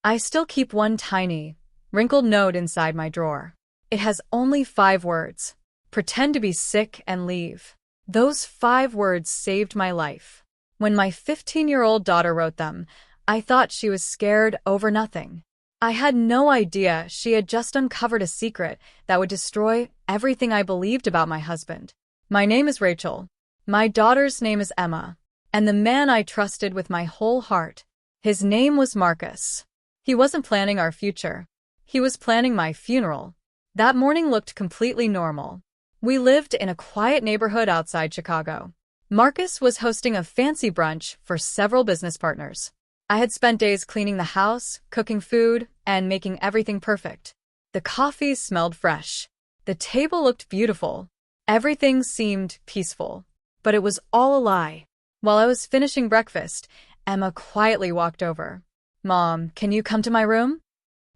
I still keep one tiny, wrinkled note inside my drawer. It has only 5 words. Pretend to be sick and leave. Those 5 words saved my life. When my 15-year-old daughter wrote them, I thought she was scared over nothing. I had no idea she had just uncovered a secret that would destroy everything I believed about my husband. My name is Rachel. My daughter's name is Emma. And the man I trusted with my whole heart, his name was Marcus. He wasn't planning our future. He was planning my funeral. That morning looked completely normal. We lived in a quiet neighborhood outside Chicago. Marcus was hosting a fancy brunch for several business partners. I had spent days cleaning the house, cooking food, and making everything perfect. The coffee smelled fresh. The table looked beautiful. Everything seemed peaceful. But it was all a lie. While I was finishing breakfast, Emma quietly walked over. "Mom, can you come to my room?"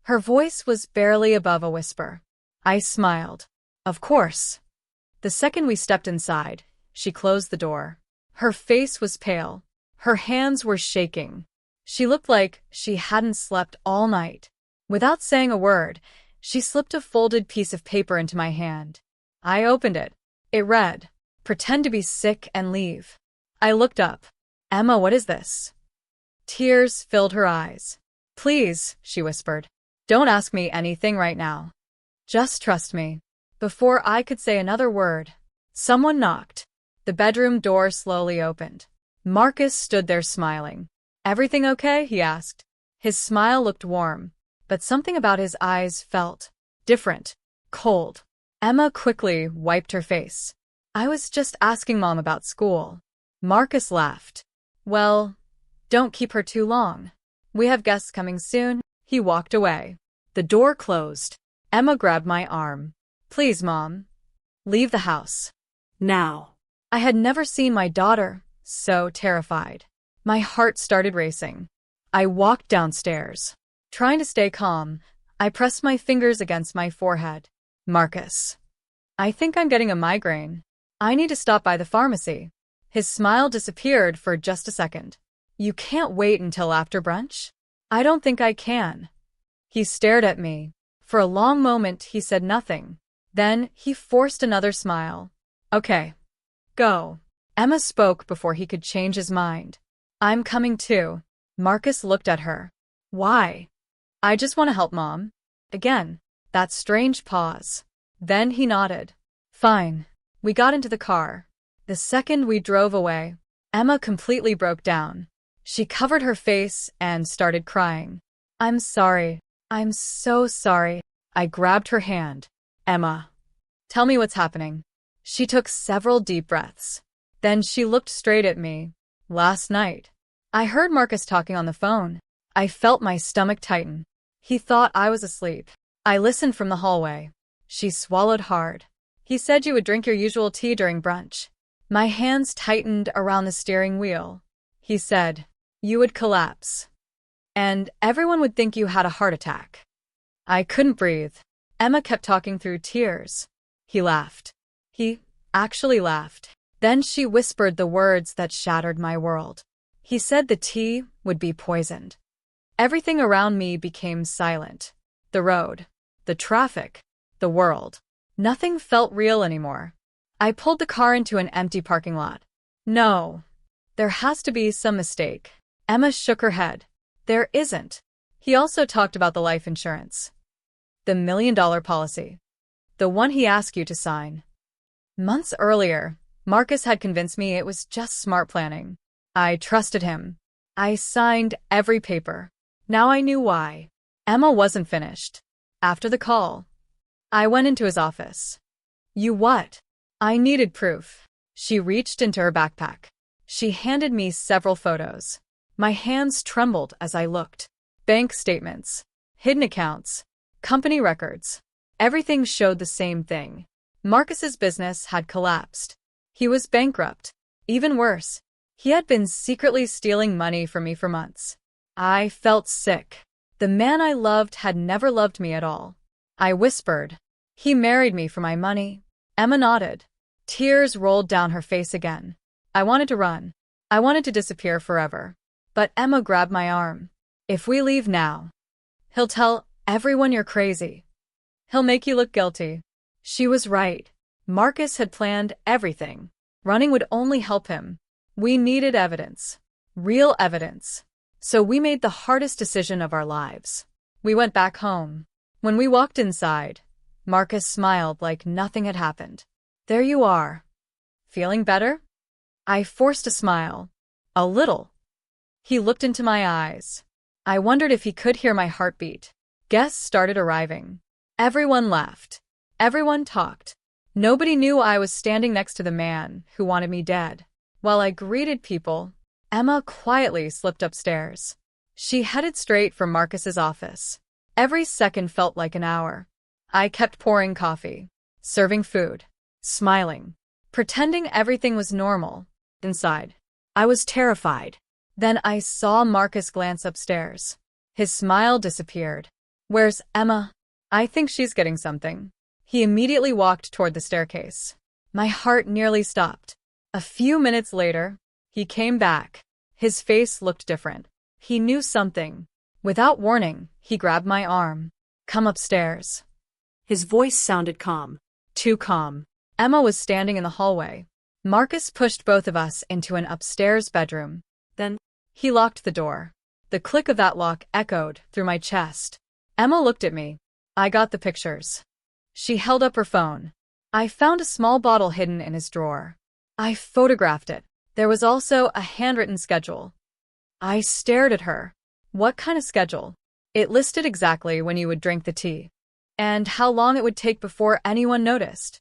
Her voice was barely above a whisper. I smiled. Of course. The second we stepped inside, she closed the door. Her face was pale. Her hands were shaking. She looked like she hadn't slept all night. Without saying a word, she slipped a folded piece of paper into my hand. I opened it. It read, "Pretend to be sick and leave." I looked up. "Emma, what is this?" Tears filled her eyes. "Please," she whispered. "Don't ask me anything right now. Just trust me." Before I could say another word, someone knocked. The bedroom door slowly opened. Marcus stood there smiling. "Everything okay?" he asked. His smile looked warm, but something about his eyes felt different, cold. Emma quickly wiped her face. "I was just asking Mom about school." Marcus laughed. "Well, don't keep her too long. We have guests coming soon." He walked away. The door closed. Emma grabbed my arm. "Please, Mom. Leave the house. Now." I had never seen my daughter so terrified. My heart started racing. I walked downstairs. Trying to stay calm, I pressed my fingers against my forehead. "Marcus, I think I'm getting a migraine. I need to stop by the pharmacy." His smile disappeared for just a second. "You can't wait until after brunch?" "I don't think I can." He stared at me. For a long moment he said nothing. Then he forced another smile. "Okay. Go." Emma spoke before he could change his mind. "I'm coming too." Marcus looked at her. "Why?" "I just want to help Mom." Again, that strange pause. Then he nodded. "Fine." We got into the car. The second we drove away, Emma completely broke down. She covered her face and started crying. "I'm sorry. I'm so sorry." I grabbed her hand. "Emma, tell me what's happening." She took several deep breaths. Then she looked straight at me. "Last night, I heard Marcus talking on the phone." I felt my stomach tighten. He thought I was asleep. I listened from the hallway. She swallowed hard. "He said you would drink your usual tea during brunch." My hands tightened around the steering wheel. "He said you would collapse. And everyone would think you had a heart attack." I couldn't breathe. Emma kept talking through tears. He laughed. He actually laughed. Then she whispered the words that shattered my world. He said the tea would be poisoned. Everything around me became silent. The road, the traffic, the world. Nothing felt real anymore. I pulled the car into an empty parking lot. "No. There has to be some mistake." Emma shook her head. "There isn't." He also talked about the life insurance. The $1 million policy. The one he asked you to sign. Months earlier, Marcus had convinced me it was just smart planning. I trusted him. I signed every paper. Now I knew why. Emma wasn't finished. After the call, I went into his office. "You what?" I needed proof. She reached into her backpack. She handed me several photos. My hands trembled as I looked. Bank statements, hidden accounts, company records. Everything showed the same thing. Marcus's business had collapsed. He was bankrupt. Even worse, he had been secretly stealing money from me for months. I felt sick. The man I loved had never loved me at all. I whispered, "He married me for my money." Emma nodded. Tears rolled down her face again. I wanted to run. I wanted to disappear forever. But Emma grabbed my arm. "If we leave now, He'll tell everyone you're crazy. He'll make you look guilty. She was right. Marcus had planned everything. Running would only help him. We needed evidence. Real evidence. So we made the hardest decision of our lives. We went back home. When we walked inside, Marcus smiled like nothing had happened. There you are. Feeling better? I forced a smile. A little. He looked into my eyes. I wondered if he could hear my heartbeat. Guests started arriving. Everyone laughed. Everyone talked. Nobody knew I was standing next to the man who wanted me dead. While I greeted people, Emma quietly slipped upstairs. She headed straight for Marcus's office. Every second felt like an hour. I kept pouring coffee, serving food, smiling, pretending everything was normal. Inside, I was terrified. Then I saw Marcus glance upstairs. His smile disappeared. Where's Emma? I think she's getting something. He immediately walked toward the staircase. My heart nearly stopped. A few minutes later, he came back. His face looked different. He knew something. Without warning, he grabbed my arm. Come upstairs. His voice sounded calm. Too calm. Emma was standing in the hallway. Marcus pushed both of us into an upstairs bedroom. Then, he locked the door. The click of that lock echoed through my chest. Emma looked at me. I got the pictures. She held up her phone. I found a small bottle hidden in his drawer. I photographed it. There was also a handwritten schedule. I stared at her. What kind of schedule? It listed exactly when you would drink the tea, and how long it would take before anyone noticed.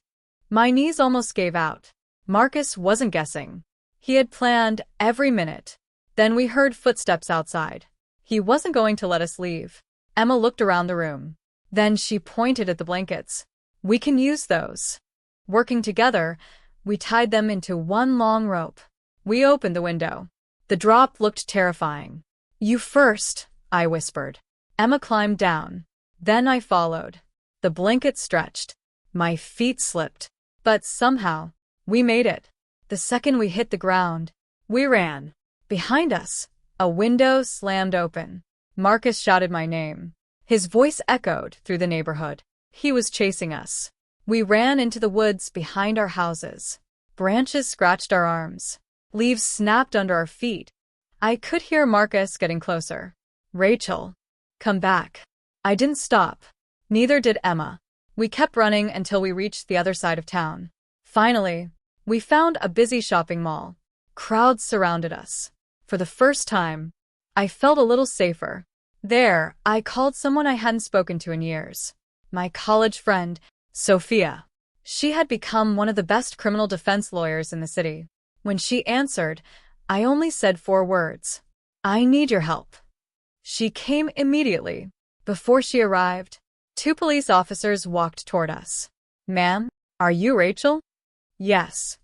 My knees almost gave out. Marcus wasn't guessing. He had planned every minute. Then we heard footsteps outside. He wasn't going to let us leave. Emma looked around the room. Then she pointed at the blankets. We can use those. Working together, we tied them into one long rope. We opened the window. The drop looked terrifying. You first, I whispered. Emma climbed down. Then I followed. The blanket stretched. My feet slipped. But somehow, we made it. The second we hit the ground, we ran. Behind us, a window slammed open. Marcus shouted my name. His voice echoed through the neighborhood. He was chasing us. We ran into the woods behind our houses. Branches scratched our arms. Leaves snapped under our feet. I could hear Marcus getting closer. Rachel, come back. I didn't stop. Neither did Emma. We kept running until we reached the other side of town. Finally, we found a busy shopping mall. Crowds surrounded us. For the first time, I felt a little safer. There, I called someone I hadn't spoken to in years. My college friend, Sophia. She had become one of the best criminal defense lawyers in the city. When she answered, I only said 4 words. I need your help. She came immediately. Before she arrived, 2 police officers walked toward us. Ma'am, are you Rachel? Yes.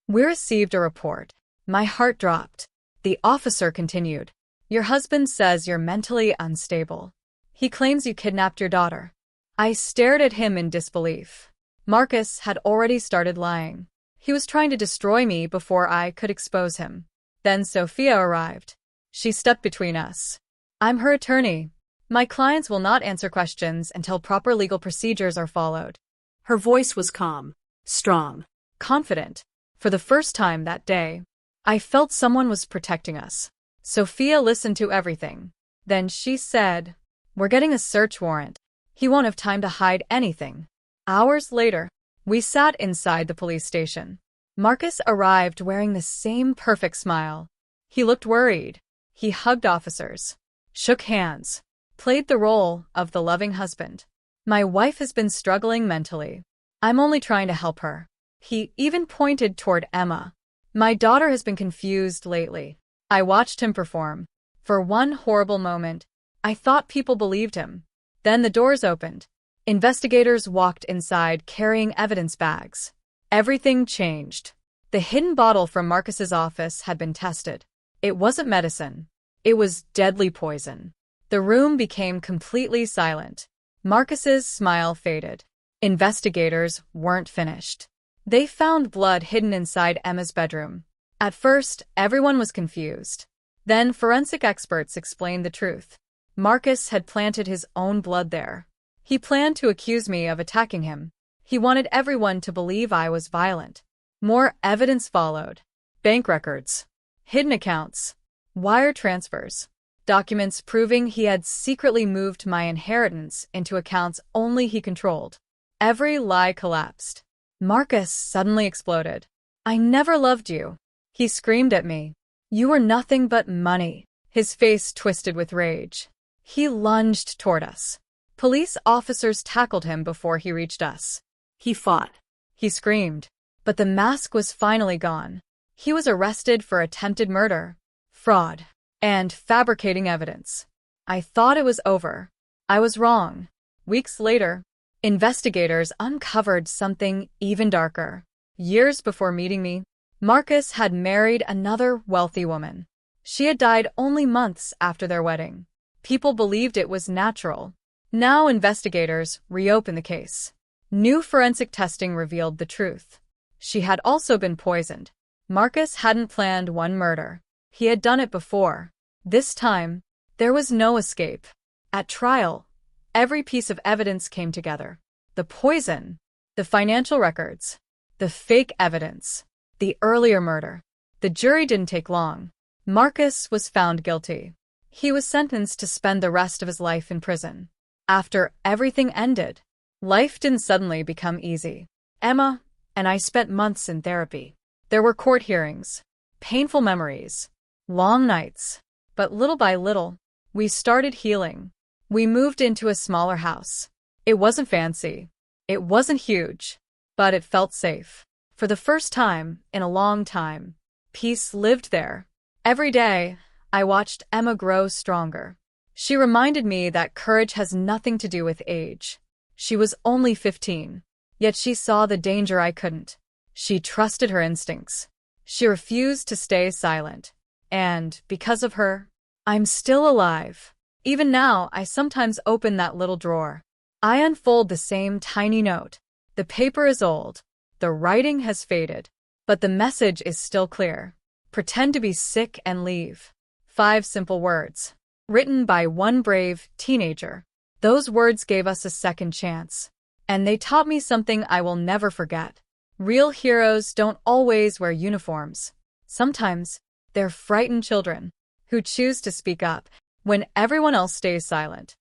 We received a report. My heart dropped. The officer continued. Your husband says you're mentally unstable. He claims you kidnapped your daughter. I stared at him in disbelief. Marcus had already started lying. He was trying to destroy me before I could expose him. Then Sophia arrived. She stepped between us. I'm her attorney. My clients will not answer questions until proper legal procedures are followed. Her voice was calm, strong, confident. For the first time that day, I felt someone was protecting us. Sophia listened to everything. Then she said, We're getting a search warrant. He won't have time to hide anything. Hours later, we sat inside the police station. Marcus arrived wearing the same perfect smile. He looked worried. He hugged officers, shook hands, played the role of the loving husband. My wife has been struggling mentally. I'm only trying to help her. He even pointed toward Emma. My daughter has been confused lately. I watched him perform. For one horrible moment, I thought people believed him. Then the doors opened. Investigators walked inside carrying evidence bags. Everything changed. The hidden bottle from Marcus's office had been tested. It wasn't medicine. It was deadly poison. The room became completely silent. Marcus's smile faded. Investigators weren't finished. They found blood hidden inside Emma's bedroom. At first, everyone was confused. Then forensic experts explained the truth. Marcus had planted his own blood there. He planned to accuse me of attacking him. He wanted everyone to believe I was violent. More evidence followed. Bank records, hidden accounts, wire transfers, documents proving he had secretly moved my inheritance into accounts only he controlled. Every lie collapsed. Marcus suddenly exploded. "I never loved you," he screamed at me. "You were nothing but money." His face twisted with rage. He lunged toward us. Police officers tackled him before he reached us. He fought. He screamed. But the mask was finally gone. He was arrested for attempted murder, fraud, and fabricating evidence. I thought it was over. I was wrong. Weeks later, investigators uncovered something even darker. Years before meeting me, Marcus had married another wealthy woman. She had died only months after their wedding. People believed it was natural. Now investigators reopened the case. New forensic testing revealed the truth. She had also been poisoned. Marcus hadn't planned one murder. He had done it before. This time, there was no escape. At trial, every piece of evidence came together. The poison, the financial records, the fake evidence, the earlier murder. The jury didn't take long. Marcus was found guilty. He was sentenced to spend the rest of his life in prison. After everything ended, life didn't suddenly become easy. Emma and I spent months in therapy. There were court hearings, painful memories, long nights. But little by little, we started healing. We moved into a smaller house. It wasn't fancy. It wasn't huge. But it felt safe. For the first time in a long time, peace lived there. Every day, I watched Emma grow stronger. She reminded me that courage has nothing to do with age. She was only 15, yet she saw the danger I couldn't. She trusted her instincts. She refused to stay silent. And, because of her, I'm still alive. Even now, I sometimes open that little drawer. I unfold the same tiny note. The paper is old. The writing has faded. But the message is still clear. Pretend to be sick and leave. 5 simple words. Written by one brave teenager. Those words gave us a second chance. And they taught me something I will never forget. Real heroes don't always wear uniforms. Sometimes, they're frightened children who choose to speak up when everyone else stays silent.